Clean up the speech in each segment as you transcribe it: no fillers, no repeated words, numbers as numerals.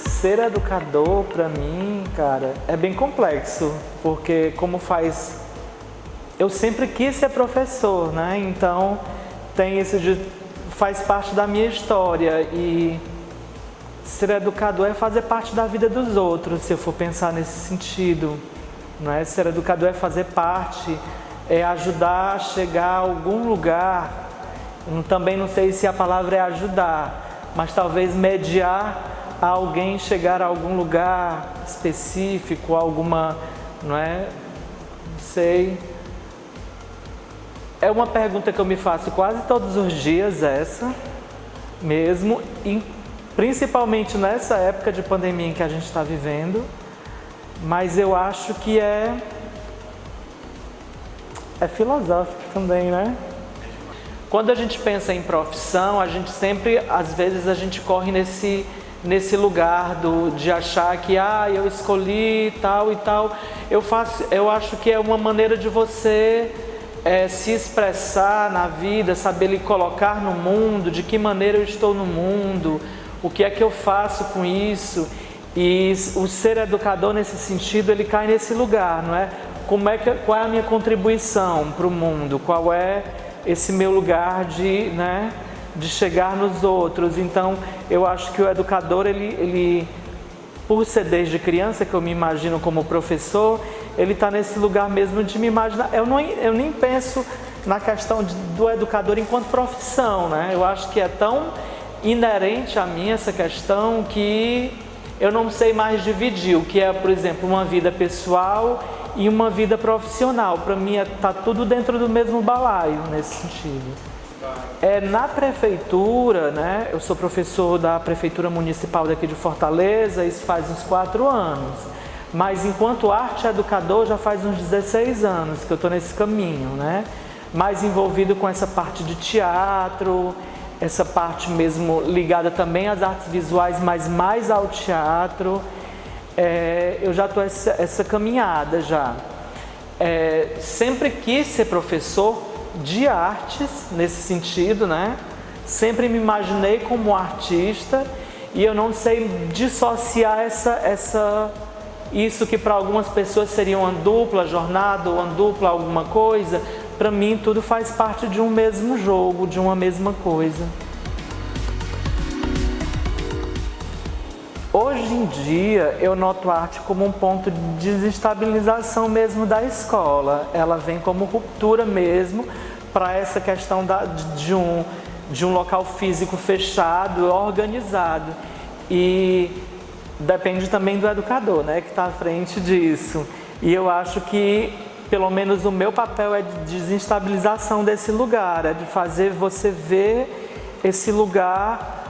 ser educador, para mim, cara, é bem complexo, porque eu sempre quis ser professor, né? Então, tem isso faz parte da minha história e ser educador é fazer parte da vida dos outros, se eu for pensar nesse sentido, né? Ser educador é fazer parte, é ajudar a chegar a algum lugar. Também não sei se a palavra é ajudar, mas talvez mediar a alguém chegar a algum lugar específico, alguma, não é? Não sei. É uma pergunta que eu me faço quase todos os dias, essa mesmo, e principalmente nessa época de pandemia em que a gente está vivendo, mas eu acho que é filosófico também, né? Quando a gente pensa em profissão, a gente sempre, às vezes, a gente corre nesse lugar de achar que eu escolhi tal e tal. Eu acho que é uma maneira de você se expressar na vida, saber lhe colocar no mundo, de que maneira eu estou no mundo, o que é que eu faço com isso. E o ser educador nesse sentido, ele cai nesse lugar, não é? Qual é a minha contribuição para o mundo? Qual é esse meu lugar de chegar nos outros? Então, eu acho que o educador, ele por ser desde criança, que eu me imagino como professor, ele está nesse lugar mesmo de me imaginar. Eu nem penso na questão do educador enquanto profissão, né? Eu acho que é tão inerente a mim essa questão que eu não sei mais dividir o que é, por exemplo, uma vida pessoal e uma vida profissional. Para mim está tudo dentro do mesmo balaio nesse sentido. Na prefeitura, né? Eu sou professor da prefeitura municipal daqui de Fortaleza, isso faz uns 4 anos. Mas enquanto arte educador já faz uns 16 anos que eu estou nesse caminho, né? Mais envolvido com essa parte de teatro, essa parte mesmo ligada também às artes visuais, mas mais ao teatro. Eu já estou essa caminhada já. Sempre quis ser professor de artes, nesse sentido, né? Sempre me imaginei como artista e eu não sei dissociar isso que para algumas pessoas seria uma dupla jornada ou uma dupla alguma coisa. Para mim tudo faz parte de um mesmo jogo, de uma mesma coisa. Hoje em dia eu noto a arte como um ponto de desestabilização mesmo da escola. Ela vem como ruptura mesmo para essa questão de um local físico fechado, organizado. E depende também do educador, né, que está à frente disso. E eu acho que, pelo menos o meu papel é de desestabilização desse lugar, é de fazer você ver esse lugar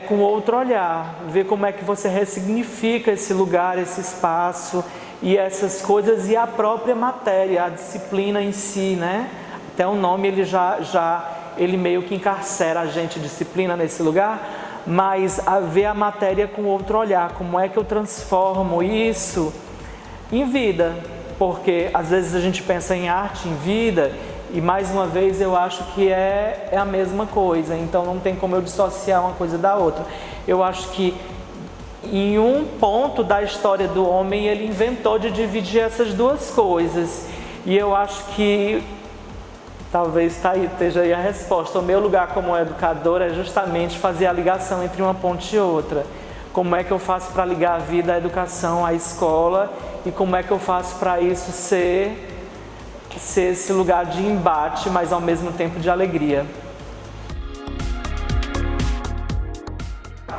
com outro olhar, ver como é que você ressignifica esse lugar, esse espaço e essas coisas e a própria matéria, a disciplina em si, né? Até o nome ele ele meio que encarcera a gente, disciplina nesse lugar, mas a ver a matéria com outro olhar, como é que eu transformo isso em vida, porque às vezes a gente pensa em arte, em vida, e mais uma vez eu acho que é a mesma coisa, então não tem como eu dissociar uma coisa da outra. Eu acho que em um ponto da história do homem ele inventou de dividir essas duas coisas, e eu acho que talvez esteja aí a resposta. O meu lugar como educador é justamente fazer a ligação entre uma ponte e outra. Como é que eu faço para ligar a vida, a educação, à escola, e como é que eu faço para isso ser esse lugar de embate, mas ao mesmo tempo de alegria.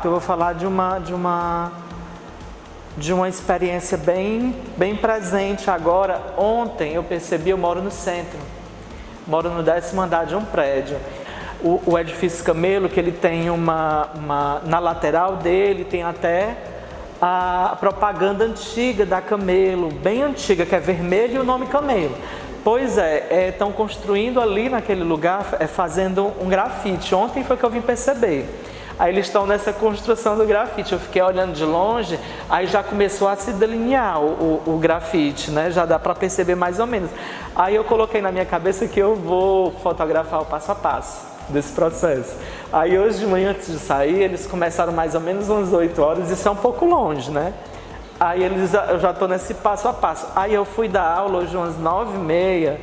Eu vou falar de uma experiência bem presente agora. Ontem eu percebi, eu moro no centro, moro no 10º andar de um prédio. O edifício Camelo, que ele tem na lateral dele, tem até a propaganda antiga da Camelo, bem antiga, que é vermelho e o nome Camelo. Pois estão construindo ali naquele lugar, fazendo um grafite. Ontem foi que eu vim perceber. Aí eles estão nessa construção do grafite. Eu fiquei olhando de longe, aí já começou a se delinear o grafite, né? Já dá para perceber mais ou menos. Aí eu coloquei na minha cabeça que eu vou fotografar o passo a passo. desse processo. Aí hoje de manhã, antes de sair, eles começaram mais ou menos umas 8 horas, isso é um pouco longe, né? Aí eu já estou nesse passo a passo. Aí eu fui dar aula hoje umas 9h30,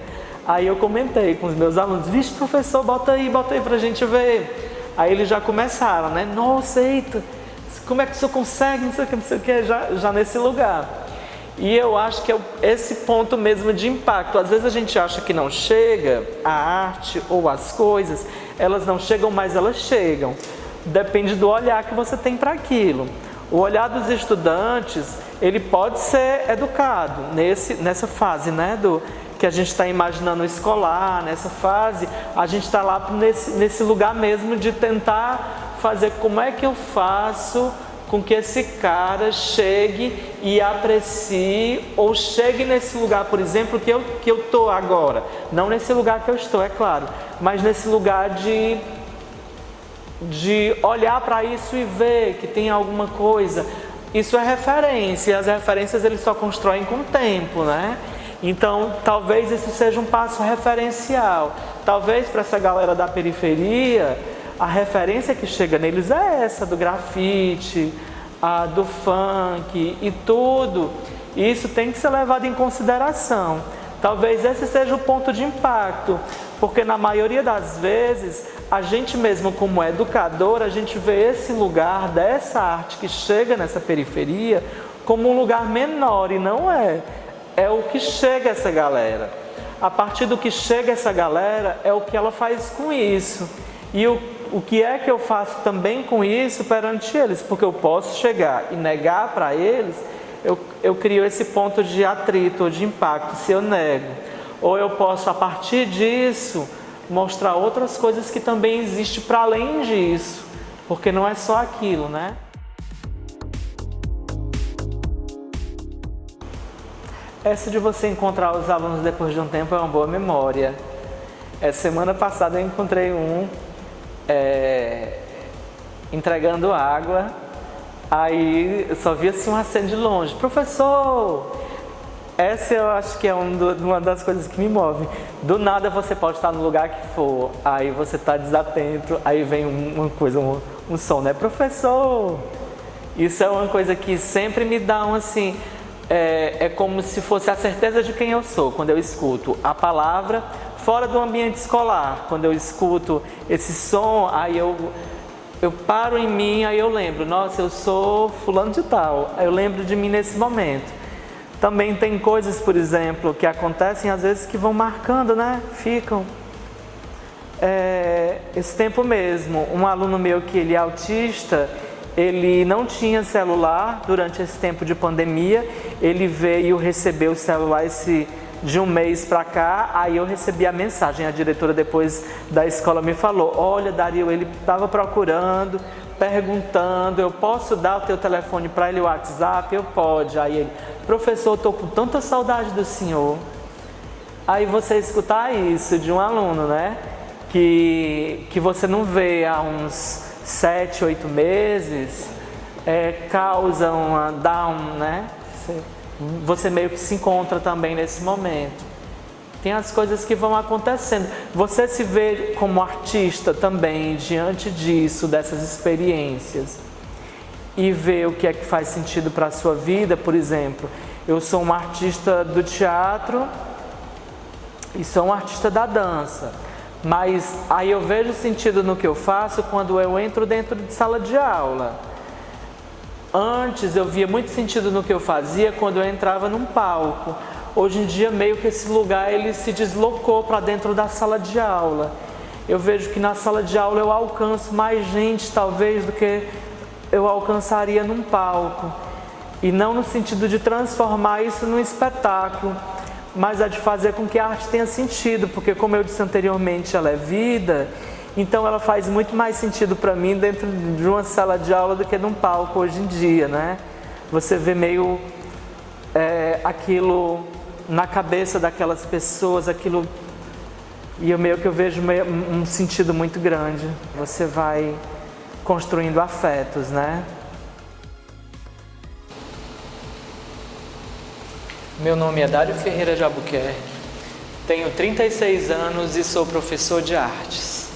aí eu comentei com os meus alunos, vixe, professor, bota aí pra gente ver. Aí eles já começaram, né? Nossa, eita, como é que o senhor consegue, não sei o que, já nesse lugar. E eu acho que é esse ponto mesmo de impacto. Às vezes a gente acha que não chega, a arte ou as coisas, elas não chegam, mas elas chegam. Depende do olhar que você tem para aquilo. O olhar dos estudantes, ele pode ser educado nessa fase, né, que a gente está imaginando escolar, nessa fase, a gente está lá nesse lugar mesmo de tentar fazer como é que eu faço com que esse cara chegue e aprecie, ou chegue nesse lugar, por exemplo, que eu estou agora. Não nesse lugar que eu estou, é claro, mas nesse lugar de olhar para isso e ver que tem alguma coisa. Isso é referência, e as referências eles só constroem com o tempo, né? Então, talvez isso seja um passo referencial. Talvez para essa galera da periferia, a referência que chega neles é essa, do grafite, do funk e tudo. E isso tem que ser levado em consideração. Talvez esse seja o ponto de impacto, porque na maioria das vezes, a gente mesmo como educador, a gente vê esse lugar dessa arte que chega nessa periferia como um lugar menor, e não é. É o que chega essa galera. A partir do que chega essa galera, é o que ela faz com isso. E o que é que eu faço também com isso perante eles? Porque eu posso chegar e negar para eles, eu crio esse ponto de atrito ou de impacto se eu nego. Ou eu posso, a partir disso, mostrar outras coisas que também existem para além disso. Porque não é só aquilo, né? Essa de você encontrar os alunos depois de um tempo é uma boa memória. Semana passada eu encontrei entregando água, aí eu só vi assim um aceno de longe. Professor! Essa eu acho que é uma das coisas que me move. Do nada você pode estar no lugar que for, aí você está desatento, aí vem uma coisa, um som, né? Professor! Isso é uma coisa que sempre me dá assim... É como se fosse a certeza de quem eu sou, quando eu escuto a palavra fora do ambiente escolar. Quando eu escuto esse som, aí eu paro em mim, aí eu lembro, nossa, eu sou fulano de tal, aí eu lembro de mim nesse momento. Também tem coisas, por exemplo, que acontecem às vezes que vão marcando, né? Ficam. Esse tempo mesmo, um aluno meu que ele é autista, ele não tinha celular durante esse tempo de pandemia, ele veio receber o celular de um mês para cá, aí eu recebi a mensagem, a diretora depois da escola me falou, olha Dario, ele estava procurando, perguntando, eu posso dar o teu telefone para ele, o WhatsApp? Eu pode. Aí ele, professor, estou com tanta saudade do senhor. Aí você escutar isso de um aluno, né, que você não vê há uns 7, 8 meses, causa né? Você meio que se encontra também nesse momento. Tem as coisas que vão acontecendo. Você se vê como artista também diante disso, dessas experiências, e vê o que é que faz sentido para a sua vida. Por exemplo, eu sou um artista do teatro e sou um artista da dança. Mas aí eu vejo sentido no que eu faço quando eu entro dentro de sala de aula. Antes eu via muito sentido no que eu fazia quando eu entrava num palco. Hoje em dia meio que esse lugar ele se deslocou para dentro da sala de aula. Eu vejo que na sala de aula eu alcanço mais gente talvez do que eu alcançaria num palco. E não no sentido de transformar isso num espetáculo, mas a de fazer com que a arte tenha sentido, porque como eu disse anteriormente, ela é vida, então ela faz muito mais sentido para mim dentro de uma sala de aula do que num palco hoje em dia, né? Você vê meio aquilo na cabeça daquelas pessoas, aquilo, e eu vejo um sentido muito grande. Você vai construindo afetos, né? Meu nome é Dário Ferreira de Albuquerque, tenho 36 anos e sou professor de artes.